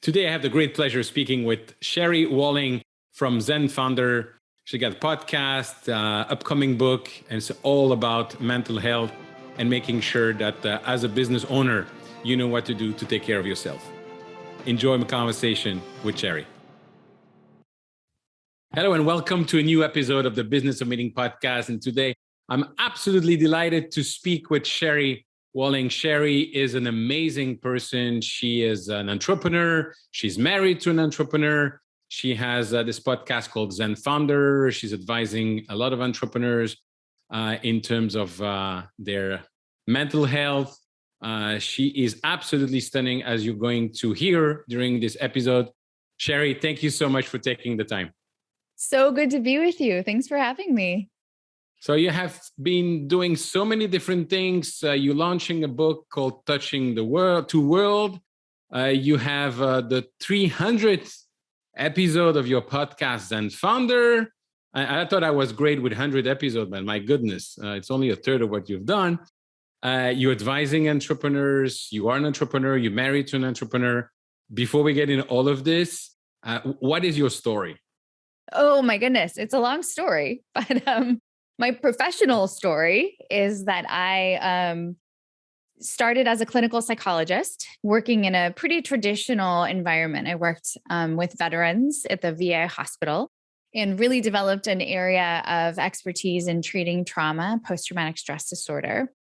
Today, I have the great pleasure of speaking with Sherry Walling from ZenFounder. She got a podcast, upcoming book, and it's all about mental health and making sure that as a business owner, you know what to do to take care of yourself. Enjoy my conversation with Sherry. Hello, and welcome to a new episode of the Business of Meeting podcast. And today, I'm absolutely delighted to speak with Sherry Walling. Sherry is an amazing person. She is an entrepreneur. She's married to an entrepreneur. She has this podcast called ZenFounder. She's advising a lot of entrepreneurs in terms of their mental health. She is absolutely stunning, as you're going to hear during this episode. Sherry, thank you so much for taking the time. So good to be with you. Thanks for having me. So you have been doing so many different things. You're launching a book called Touching the World to World. You have the 300th episode of your podcast, ZenFounder. I thought I was great with 100 episodes, but my goodness, it's only a third of what you've done. You're advising entrepreneurs. You are an entrepreneur. You're married to an entrepreneur. Before we get into all of this, what is your story? Oh my goodness, it's a long story, but my professional story is that I started as a clinical psychologist working in a pretty traditional environment. I worked with veterans at the VA hospital and really developed an area of expertise in treating trauma, post-traumatic stress disorder.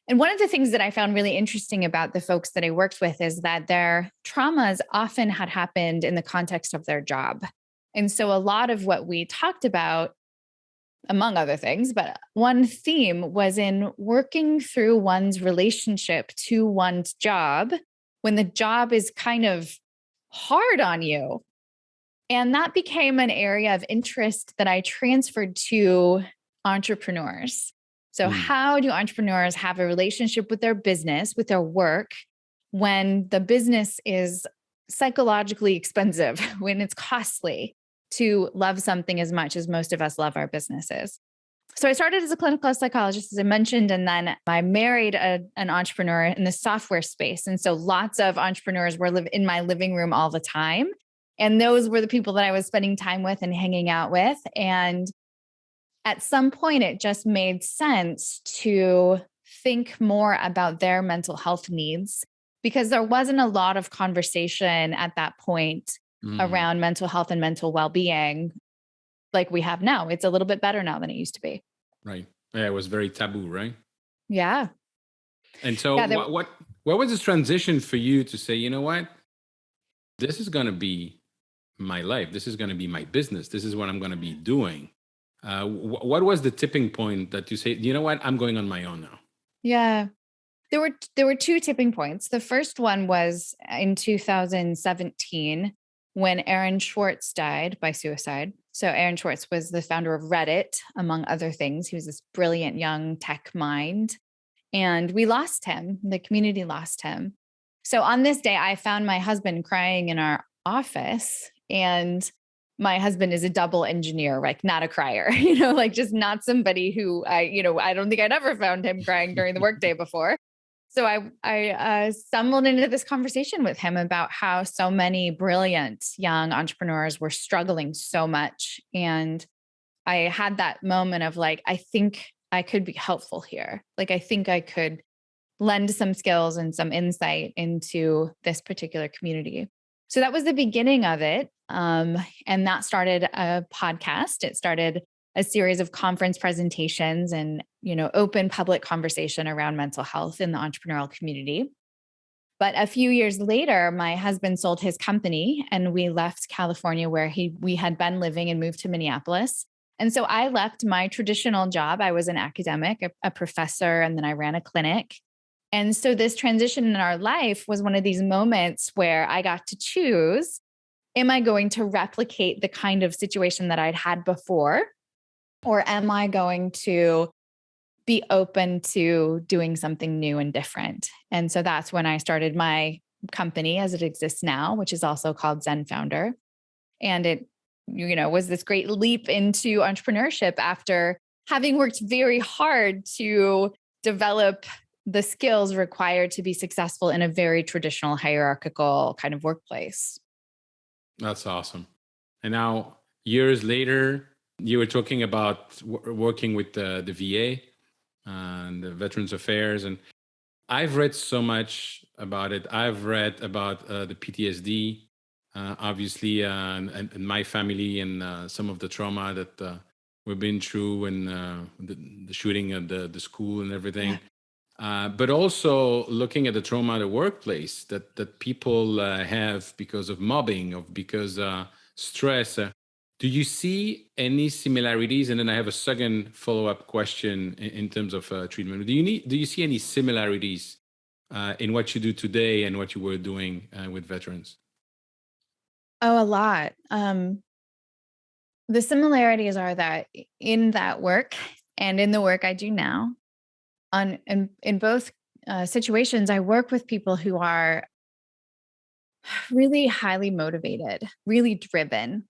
And one of the things that I found really interesting about the folks that I worked with is that their traumas often had happened in the context of their job. And so a lot of what we talked about, among other things, but one theme was in working through one's relationship to one's job when the job is kind of hard on you. And that became an area of interest that I transferred to entrepreneurs. So how do entrepreneurs have a relationship with their business, with their work, when the business is psychologically expensive, when it's costly to love something as much as most of us love our businesses? So I started as a clinical psychologist, as I mentioned, and then I married an entrepreneur in the software space. And so lots of entrepreneurs were in my living room all the time. And those were the people that I was spending time with and hanging out with. And at some point, it just made sense to think more about their mental health needs, because there wasn't a lot of conversation at that point around mental health and mental well-being like we have now. It's a little bit better now than it used to be. Right. Yeah, it was very taboo, right? Yeah. And so what was this transition for you to say, you know what, this is going to be my life. This is going to be my business. This is what I'm going to be doing. What was the tipping point that you say, you know what, I'm going on my own now? Yeah. There were two tipping points. The first one was in 2017 when Aaron Swartz died by suicide. So Aaron Swartz was the founder of Reddit, among other things. He was this brilliant young tech mind, and we lost him. The community lost him. So on this day, I found my husband crying in our office, and my husband is a double engineer, like not a crier, like just not somebody who I don't think I'd ever found him crying during the workday before. So I stumbled into this conversation with him about how so many brilliant young entrepreneurs were struggling so much. And I had that moment of like, I think I could be helpful here. Like, I think I could lend some skills and some insight into this particular community. So that was the beginning of it. And that started a podcast. It started a series of conference presentations and, open public conversation around mental health in the entrepreneurial community. But a few years later, my husband sold his company and we left California where we had been living and moved to Minneapolis. And so I left my traditional job. I was an academic, a professor, and then I ran a clinic. And so this transition in our life was one of these moments where I got to choose, am I going to replicate the kind of situation that I'd had before? Or am I going to be open to doing something new and different? And so that's when I started my company as it exists now, which is also called ZenFounder. And it, was this great leap into entrepreneurship after having worked very hard to develop the skills required to be successful in a very traditional hierarchical kind of workplace. That's awesome. And now, years later, you were talking about working with the VA and the Veterans Affairs. And I've read so much about it. I've read about the PTSD, obviously, and my family and some of the trauma that we've been through and the shooting at the school and everything. But also looking at the trauma at the workplace that people have because of mobbing, because stress. Do you see any similarities? And then I have a second follow-up question in terms of treatment. Do you see any similarities in what you do today and what you were doing with veterans? Oh, a lot. The similarities are that in that work and in the work I do now, in both situations, I work with people who are really highly motivated, really driven,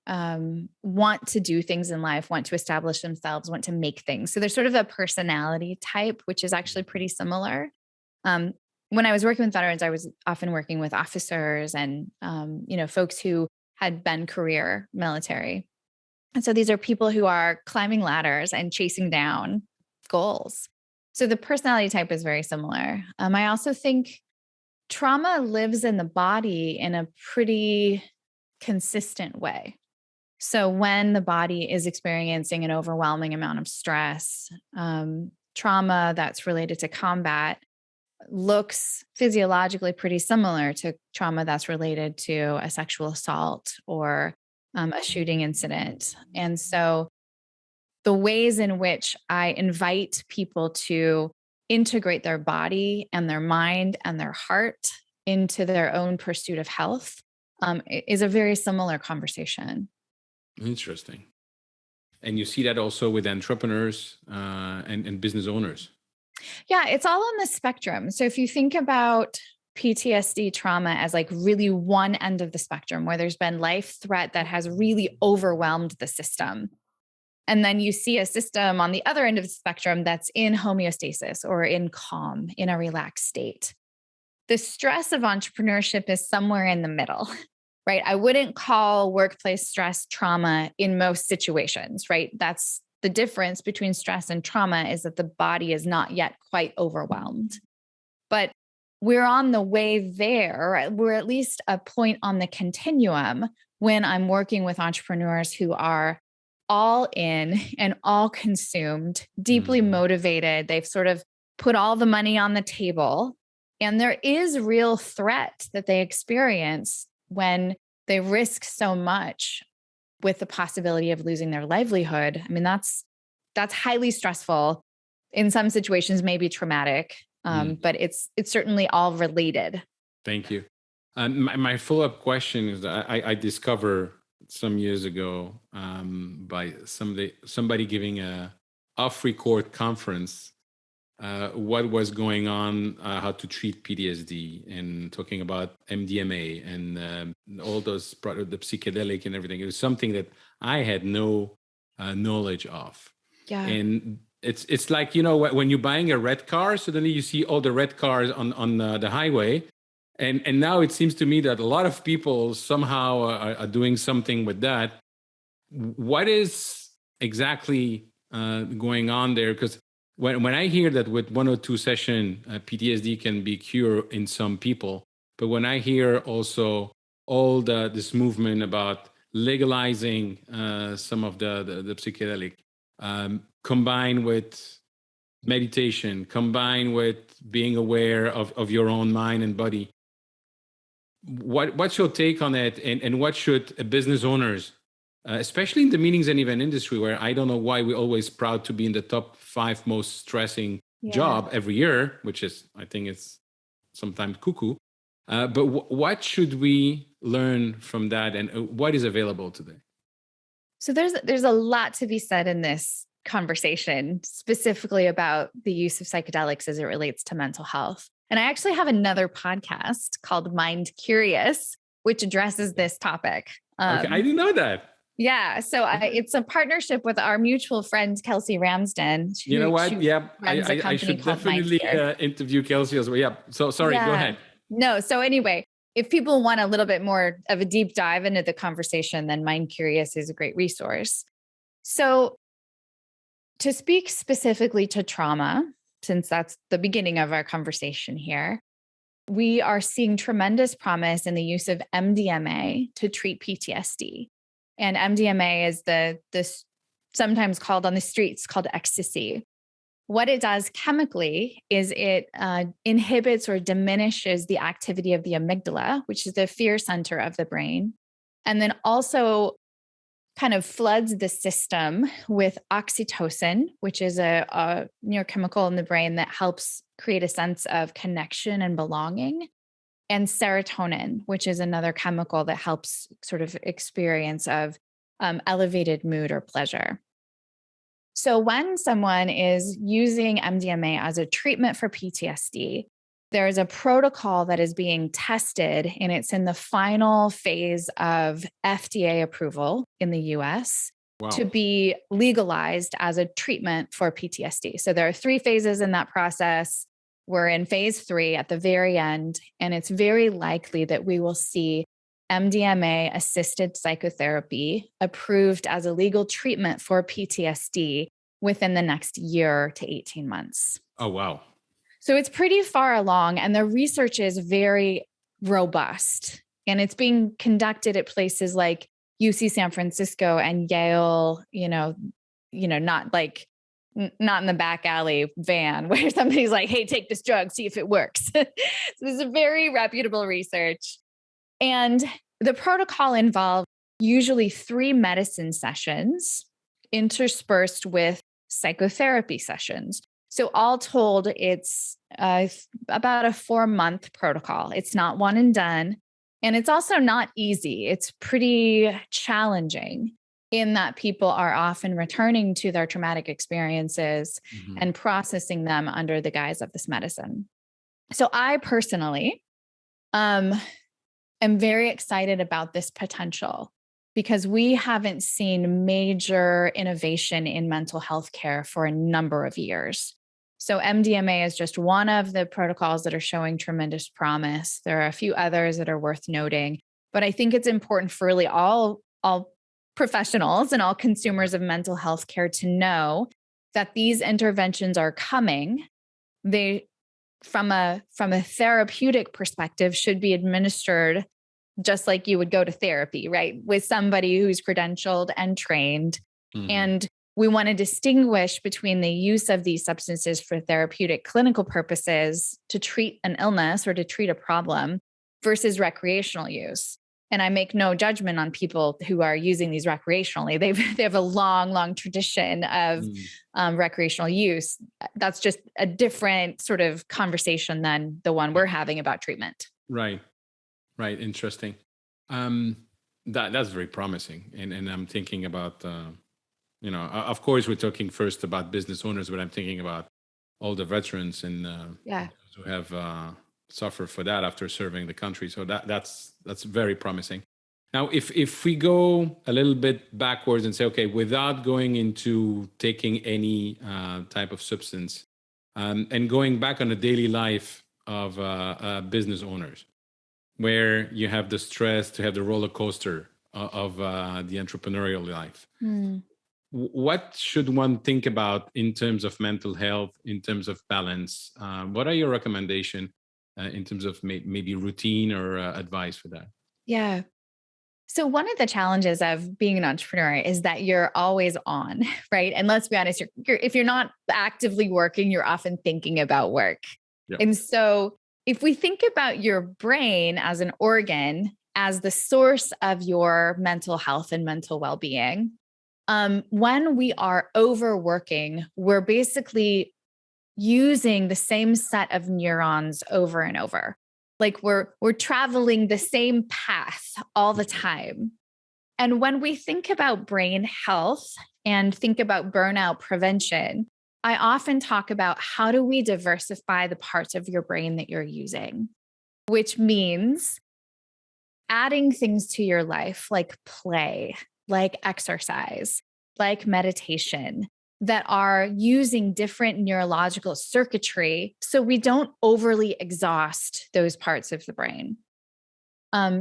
want to do things in life, want to establish themselves, want to make things. So there's sort of a personality type, which is actually pretty similar. When I was working with veterans, I was often working with officers and folks who had been career military. And so these are people who are climbing ladders and chasing down goals. So the personality type is very similar. I also think trauma lives in the body in a pretty consistent way. So when the body is experiencing an overwhelming amount of stress, trauma that's related to combat looks physiologically pretty similar to trauma that's related to a sexual assault or a shooting incident. And so the ways in which I invite people to integrate their body and their mind and their heart into their own pursuit of health is a very similar conversation. Interesting. And you see that also with entrepreneurs and business owners. Yeah, it's all on the spectrum. So if you think about PTSD trauma as like really one end of the spectrum where there's been life threat that has really overwhelmed the system. And then you see a system on the other end of the spectrum that's in homeostasis or in calm, in a relaxed state. The stress of entrepreneurship is somewhere in the middle, right? I wouldn't call workplace stress trauma in most situations, right? That's the difference between stress and trauma, is that the body is not yet quite overwhelmed. But we're on the way there. We're at least a point on the continuum when I'm working with entrepreneurs who are all in and all consumed, deeply motivated. They've sort of put all the money on the table. And there is real threat that they experience when they risk so much with the possibility of losing their livelihood. I mean, that's highly stressful. In some situations, maybe traumatic, but it's certainly all related. Thank you. And my follow-up question is that I discovered some years ago by somebody giving a off-record conference what was going on, how to treat PTSD, and talking about MDMA and all those the psychedelic and everything. It was something that I had no knowledge of. Yeah. And it's like, when you're buying a red car, suddenly you see all the red cars on the highway. And now it seems to me that a lot of people somehow are doing something with that. What is exactly going on there? Because when I hear that with 1 or 2 session, PTSD can be cured in some people, but when I hear also all this movement about legalizing some of the psychedelic, combined with meditation, combined with being aware of your own mind and body, what's your take on it, and what should business owners, especially in the meetings and event industry, where I don't know why we're always proud to be in the top 5 most stressing job every year, which is, I think it's sometimes cuckoo. But what should we learn from that, and what is available today? So there's a lot to be said in this conversation, specifically about the use of psychedelics as it relates to mental health. And I actually have another podcast called Mind Curious, which addresses this topic. Okay, I didn't know that. Yeah. So it's a partnership with our mutual friend, Kelsey Ramsden, You know what? who Yeah, runs a I company should called definitely Mindsphere. interview Kelsey as well. Yeah. So sorry, go Yeah. ahead. No. So anyway, if people want a little bit more of a deep dive into the conversation, then Mind Curious is a great resource. So to speak specifically to trauma, since that's the beginning of our conversation here, we are seeing tremendous promise in the use of MDMA to treat PTSD. And MDMA is this sometimes called on the streets called ecstasy. What it does chemically is it inhibits or diminishes the activity of the amygdala, which is the fear center of the brain, and then also kind of floods the system with oxytocin, which is a neurochemical in the brain that helps create a sense of connection and belonging, and serotonin, which is another chemical that helps sort of experience of elevated mood or pleasure. So when someone is using MDMA as a treatment for PTSD, there is a protocol that is being tested, and it's in the final phase of FDA approval in the US to Wow. be legalized as a treatment for PTSD. So there are 3 phases in that process. We're in phase 3 at the very end, and it's very likely that we will see MDMA assisted psychotherapy approved as a legal treatment for PTSD within the next year to 18 months. Oh, wow. So it's pretty far along, and the research is very robust, and it's being conducted at places like UC San Francisco and Yale, not like not in the back alley van where somebody's like, hey, take this drug, see if it works. So this is a very reputable research. And the protocol involved usually 3 medicine sessions interspersed with psychotherapy sessions. So all told, it's about a 4-month protocol. It's not one and done. And it's also not easy. It's pretty challenging in that people are often returning to their traumatic experiences and processing them under the guise of this medicine. So I personally am very excited about this potential because we haven't seen major innovation in mental health care for a number of years. So MDMA is just one of the protocols that are showing tremendous promise. There are a few others that are worth noting, but I think it's important for really all professionals and all consumers of mental health care to know that these interventions are coming. They, from a therapeutic perspective, should be administered just like you would go to therapy, right? With somebody who's credentialed and trained. And we want to distinguish between the use of these substances for therapeutic clinical purposes to treat an illness or to treat a problem versus recreational use. And I make no judgment on people who are using these recreationally. They have a long tradition of recreational use. That's just a different sort of conversation than the one we're having about treatment. Right. Interesting. That's very promising. And I'm thinking about, of course, we're talking first about business owners, but I'm thinking about all the veterans and those who have suffered for that after serving the country. So that's very promising. Now, if we go a little bit backwards and say, okay, without going into taking any type of substance and going back on the daily life of business owners, where you have the stress to have the roller coaster of the entrepreneurial life. What should one think about in terms of mental health, in terms of balance? What are your recommendations in terms of maybe routine or advice for that? Yeah. So one of the challenges of being an entrepreneur is that you're always on, right? And let's be honest, if you're not actively working, you're often thinking about work. Yeah. And so if we think about your brain as an organ, as the source of your mental health and mental well-being, when we are overworking, we're basically using the same set of neurons over and over. Like we're traveling the same path all the time. And when we think about brain health and think about burnout prevention, I often talk about how do we diversify the parts of your brain that you're using, which means adding things to your life like play, like exercise, like meditation, that are using different neurological circuitry so we don't overly exhaust those parts of the brain.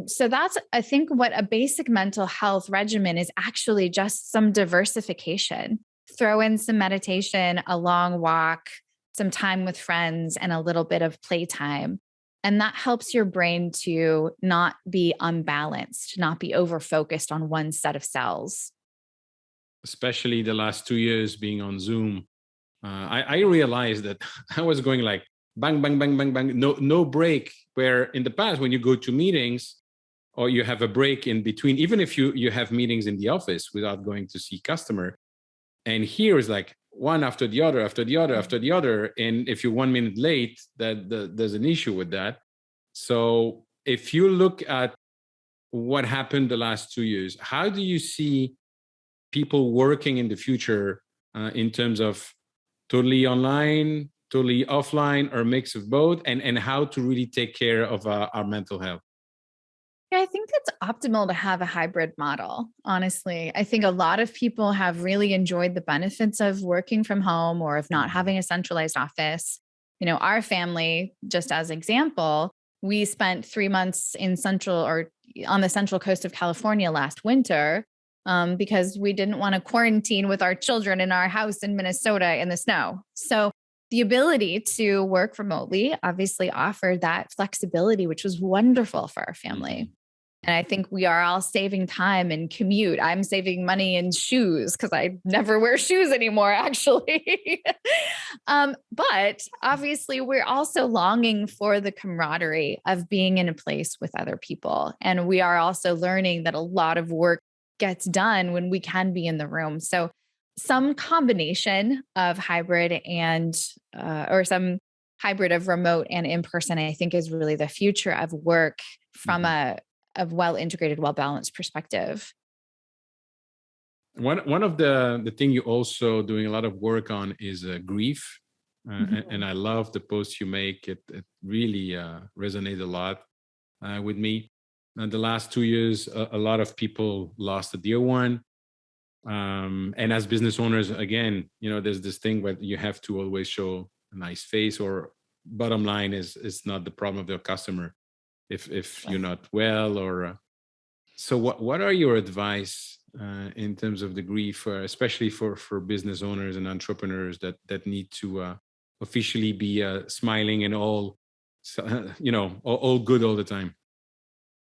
So that's, I think, what a basic mental health regimen is actually just some diversification. Throw in some meditation, a long walk, some time with friends, and a little bit of playtime. And that helps your brain to not be unbalanced, not be over-focused on one set of cells. Especially the last 2 years being on Zoom, I realized that I was going like bang, bang, bang, bang, bang, no break. Where in the past, when you go to meetings or you have a break in between, even if you have meetings in the office without going to see customer, and here is like one after the other, after the other, after the other. And if you're 1 minute late, there's an issue with that. So if you look at what happened the last 2 years, how do you see people working in the future in terms of totally online, totally offline, or a mix of both, and how to really take care of our mental health? Yeah, I think it's optimal to have a hybrid model. Honestly, I think a lot of people have really enjoyed the benefits of working from home or of not having a centralized office. Our family, just as example, we spent 3 months in central or on the central coast of California last winter because we didn't want to quarantine with our children in our house in Minnesota in the snow. So the ability to work remotely obviously offered that flexibility, which was wonderful for our family. And I think we are all saving time and commute. I'm saving money in shoes because I never wear shoes anymore, actually. But obviously, we're also longing for the camaraderie of being in a place with other people. And we are also learning that a lot of work gets done when we can be in the room. So some combination of hybrid and or some hybrid of remote and in-person, I think, is really the future of work from a well-integrated, well-balanced perspective. One of the thing you're also doing a lot of work on is grief. And I love the post you make. It really resonated a lot with me. And the last 2 years, a lot of people lost a dear one. And as business owners, again, there's this thing where you have to always show a nice face, or bottom line is not the problem of the customer if you're not well, or so what are your advice in terms of the grief, especially for business owners and entrepreneurs that need to officially be smiling and all all good all the time?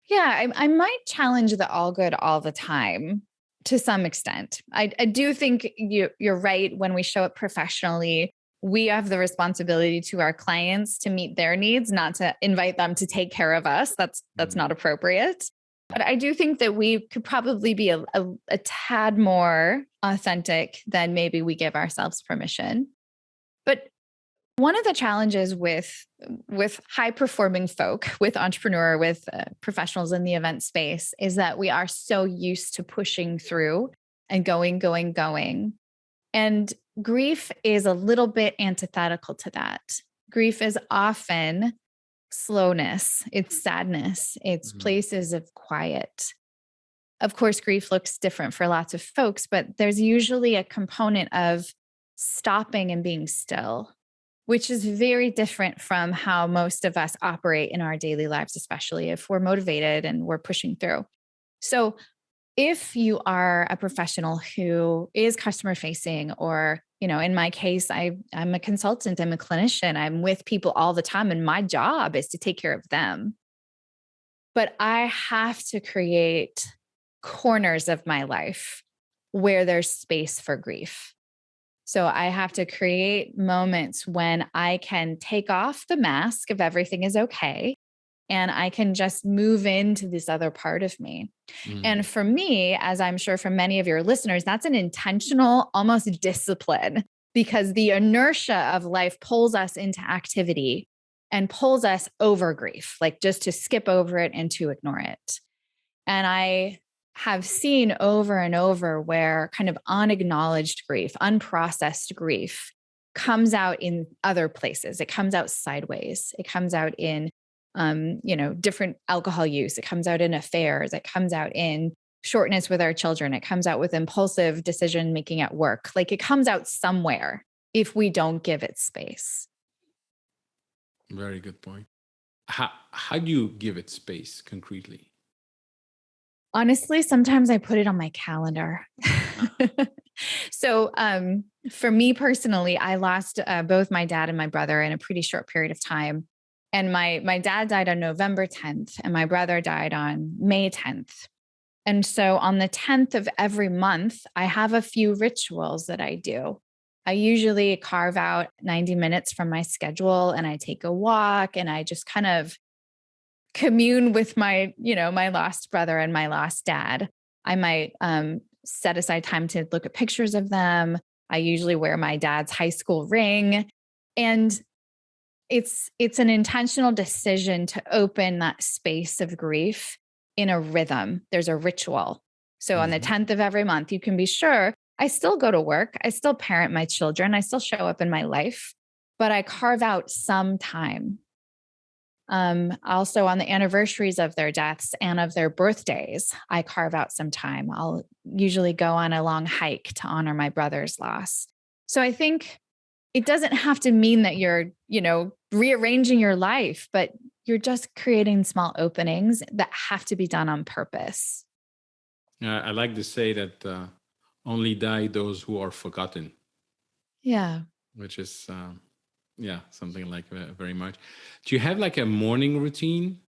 Yeah, I might challenge the all good all the time to some extent. I do think you're right. When we show up professionally, we have the responsibility to our clients to meet their needs, not to invite them to take care of us. That's not appropriate. But I do think that we could probably be a tad more authentic than maybe we give ourselves permission. But one of the challenges with high performing folk, with professionals in the event space, is that we are so used to pushing through and going. And grief is a little bit antithetical to that. Grief is often slowness, it's sadness, it's places of quiet. Of course, grief looks different for lots of folks, but there's usually a component of stopping and being still, which is very different from how most of us operate in our daily lives, especially if we're motivated and we're pushing through. So if you are a professional who is customer facing, or, in my case, I'm a consultant, I'm a clinician, I'm with people all the time, and my job is to take care of them. But I have to create corners of my life where there's space for grief. So I have to create moments when I can take off the mask of everything is okay, and I can just move into this other part of me. And for me, as I'm sure for many of your listeners, that's an intentional, almost discipline, because the inertia of life pulls us into activity and pulls us over grief, like just to skip over it and to ignore it. And I have seen over and over where kind of unacknowledged grief, unprocessed grief comes out in other places. It comes out sideways. It comes out in different alcohol use. It comes out in affairs. It comes out in shortness with our children. It comes out with impulsive decision making at work. Like it comes out somewhere if we don't give it space. Very good point. How do you give it space concretely? Honestly, sometimes I put it on my calendar. So for me personally, I lost both my dad and my brother in a pretty short period of time. And my dad died on November 10th, and my brother died on May 10th. And so on the 10th of every month, I have a few rituals that I do. I usually carve out 90 minutes from my schedule and I take a walk and I just kind of commune with my lost brother and my lost dad. I might set aside time to look at pictures of them. I usually wear my dad's high school ring. And it's an intentional decision to open that space of grief in a rhythm. There's a ritual. So on the 10th of every month, you can be sure I still go to work. I still parent my children. I still show up in my life, but I carve out some time. Also on the anniversaries of their deaths and of their birthdays, I carve out some time. I'll usually go on a long hike to honor my brother's loss. So I think it doesn't have to mean that you're, rearranging your life, but you're just creating small openings that have to be done on purpose. I like to say that only die those who are forgotten. Yeah. Which is, something like very much. Do you have like a morning routine?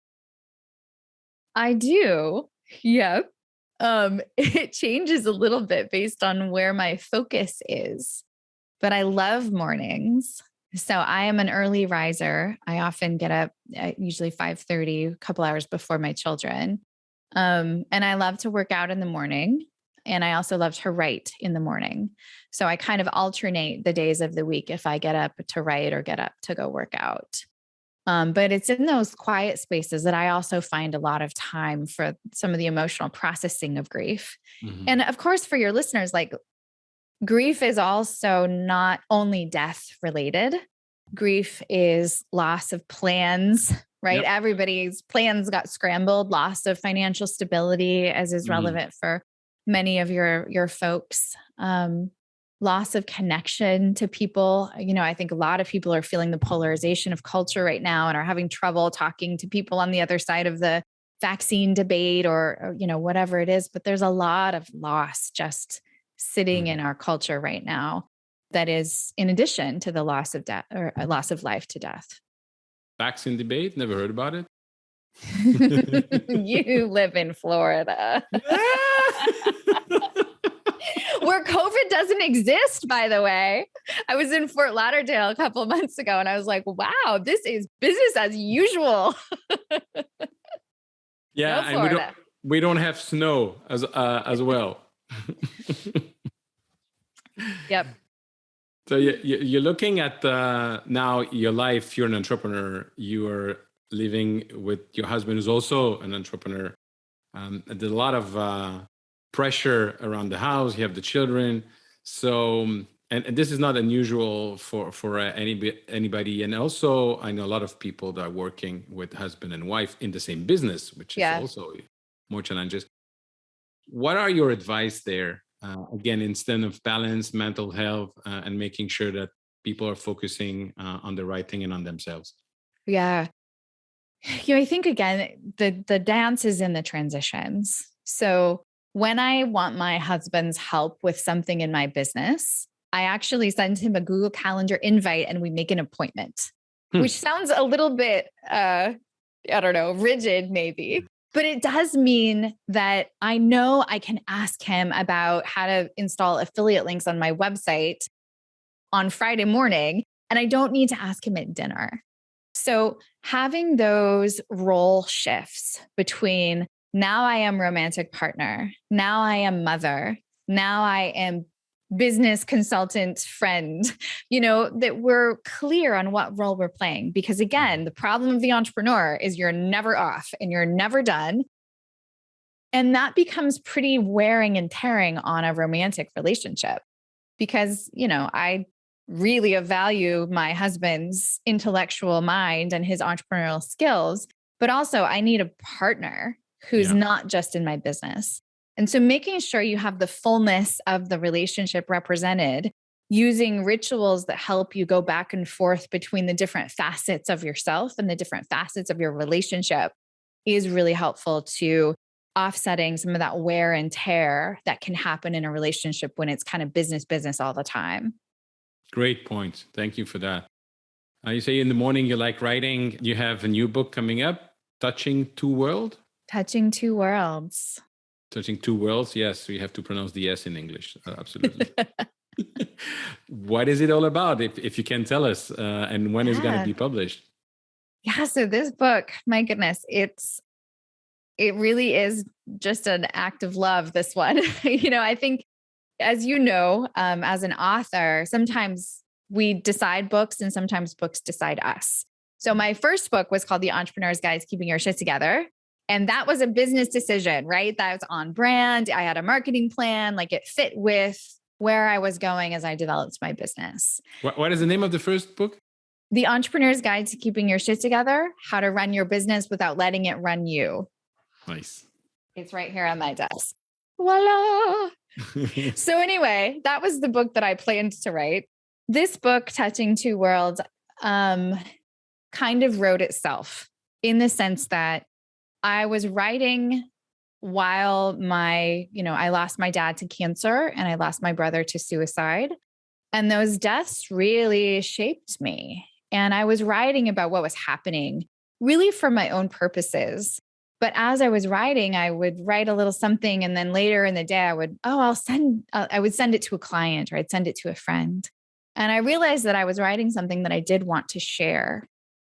I do. Yep. It changes a little bit based on where my focus is, but I love mornings. So I am an early riser. I often get up at usually 5:30, a couple hours before my children. And I love to work out in the morning. And I also love to write in the morning. So I kind of alternate the days of the week if I get up to write or get up to go work out. But it's in those quiet spaces that I also find a lot of time for some of the emotional processing of grief. Mm-hmm. And of course, for your listeners, like grief is also not only death related. Grief is loss of plans, right? Yep. Everybody's plans got scrambled, loss of financial stability, as is relevant for many of your folks, loss of connection to people. I think a lot of people are feeling the polarization of culture right now and are having trouble talking to people on the other side of the vaccine debate or whatever it is. But there's a lot of loss just sitting in our culture right now that is in addition to the loss of death or loss of life to death. Vaccine debate? Never heard about it. You live in Florida. Where COVID doesn't exist, by the way. I was in Fort Lauderdale a couple of months ago and I was like, wow, this is business as usual. Yeah, and we don't have snow as well. Yep. So you're looking at now your life. You're an entrepreneur. You are living with your husband, who's also an entrepreneur. There's a lot of pressure around the house. You have the children. So, and this is not unusual for anybody. And also, I know a lot of people that are working with husband and wife in the same business, which is also more challenges. What are your advice there? Again, instead of balance, mental health, and making sure that people are focusing on the right thing and on themselves. Yeah. I think again, the dance is in the transitions. So when I want my husband's help with something in my business, I actually send him a Google Calendar invite and we make an appointment, which sounds a little bit, rigid maybe. But it does mean that I know I can ask him about how to install affiliate links on my website on Friday morning, and I don't need to ask him at dinner. So having those role shifts between now I am romantic partner, now I am mother, now I am business consultant friend, that we're clear on what role we're playing. Because again, the problem of the entrepreneur is you're never off and you're never done. And that becomes pretty wearing and tearing on a romantic relationship because, I really value my husband's intellectual mind and his entrepreneurial skills, but also I need a partner who's not just in my business. And so making sure you have the fullness of the relationship represented, using rituals that help you go back and forth between the different facets of yourself and the different facets of your relationship is really helpful to offsetting some of that wear and tear that can happen in a relationship when it's kind of business all the time. Great point. Thank you for that. You say in the morning you like writing. You have a new book coming up, Touching Two Worlds. Touching Two Worlds. Touching Two Worlds. Yes, we have to pronounce the S in English. Absolutely. What is it all about, if you can tell us, and when is it going to be published? Yeah, so this book, my goodness, it really is just an act of love, this one. I think, as you know, as an author, sometimes we decide books and sometimes books decide us. So my first book was called The Entrepreneur's Guide to Keeping Your Shit Together. And that was a business decision, right? That was on brand. I had a marketing plan, like it fit with where I was going as I developed my business. What is the name of the first book? The Entrepreneur's Guide to Keeping Your Shit Together, How to Run Your Business Without Letting It Run You. Nice. It's right here on my desk. Voila. So anyway, that was the book that I planned to write. This book, Touching Two Worlds, kind of wrote itself in the sense that I was writing while I lost my dad to cancer and I lost my brother to suicide. And those deaths really shaped me. And I was writing about what was happening really for my own purposes. But as I was writing, I would write a little something. And then later in the day, I would send it to a client, or I'd send it to a friend. And I realized that I was writing something that I did want to share.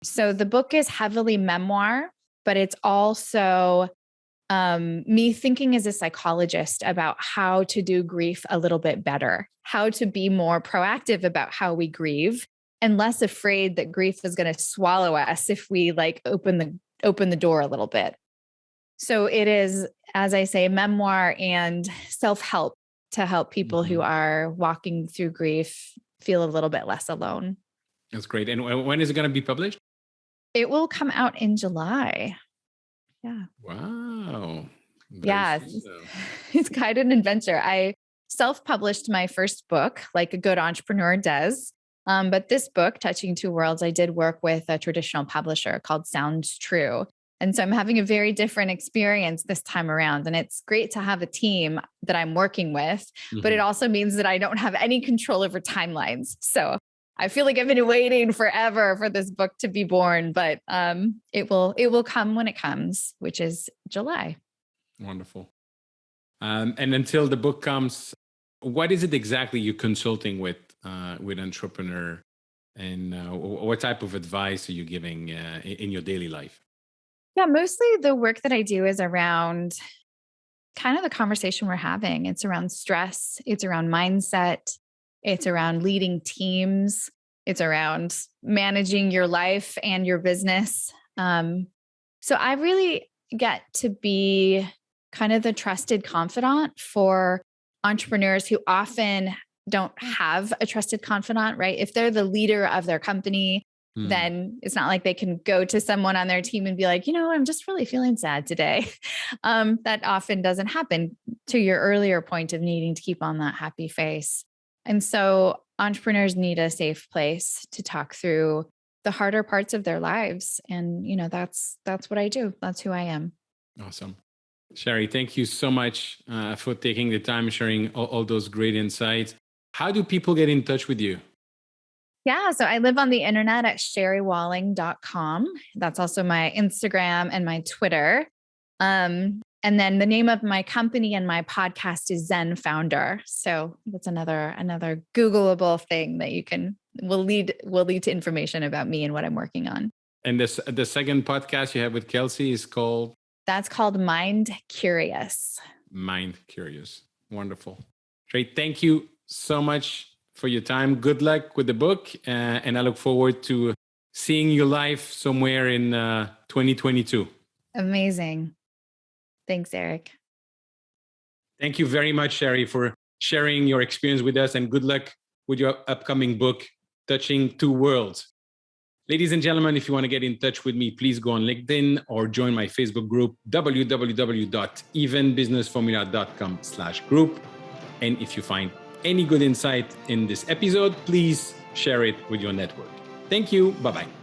So the book is heavily memoir, but it's also me thinking as a psychologist about how to do grief a little bit better, how to be more proactive about how we grieve and less afraid that grief is going to swallow us if we open the door a little bit. So it is, as I say, memoir and self-help to help people who are walking through grief feel a little bit less alone. That's great. And when is it going to be published? It will come out in July. Yeah. Wow. It's quite an adventure. I self-published my first book, like a good entrepreneur does. But this book, Touching Two Worlds, I did work with a traditional publisher called Sounds True. And so I'm having a very different experience this time around. And it's great to have a team that I'm working with, but it also means that I don't have any control over timelines. So I feel like I've been waiting forever for this book to be born, but it will come when it comes, which is July. Wonderful. And until the book comes, what is it exactly you're consulting with entrepreneur, and what type of advice are you giving in your daily life? Yeah, mostly the work that I do is around kind of the conversation we're having. It's around stress. It's around mindset. It's around leading teams. It's around managing your life and your business. So I really get to be kind of the trusted confidant for entrepreneurs who often don't have a trusted confidant, right? If they're the leader of their company, then it's not like they can go to someone on their team and be like, I'm just really feeling sad today. That often doesn't happen, to your earlier point of needing to keep on that happy face. And so entrepreneurs need a safe place to talk through the harder parts of their lives. And, that's what I do. That's who I am. Awesome. Sherry, thank you so much for taking the time, sharing all those great insights. How do people get in touch with you? Yeah. So I live on the internet at sherrywalling.com. That's also my Instagram and my Twitter. And then the name of my company and my podcast is ZenFounder. So that's another Googleable thing that will lead to information about me and what I'm working on. And the second podcast you have with Kelsey is called? That's called Mind Curious. Mind Curious. Wonderful. Great. Thank you so much for your time. Good luck with the book. And I look forward to seeing you live somewhere in 2022. Amazing. Thanks, Eric. Thank you very much, Sherry, for sharing your experience with us, and good luck with your upcoming book, Touching Two Worlds. Ladies and gentlemen, if you want to get in touch with me, please go on LinkedIn or join my Facebook group, www.evenbusinessformula.com/group. And if you find any good insight in this episode, please share it with your network. Thank you. Bye-bye.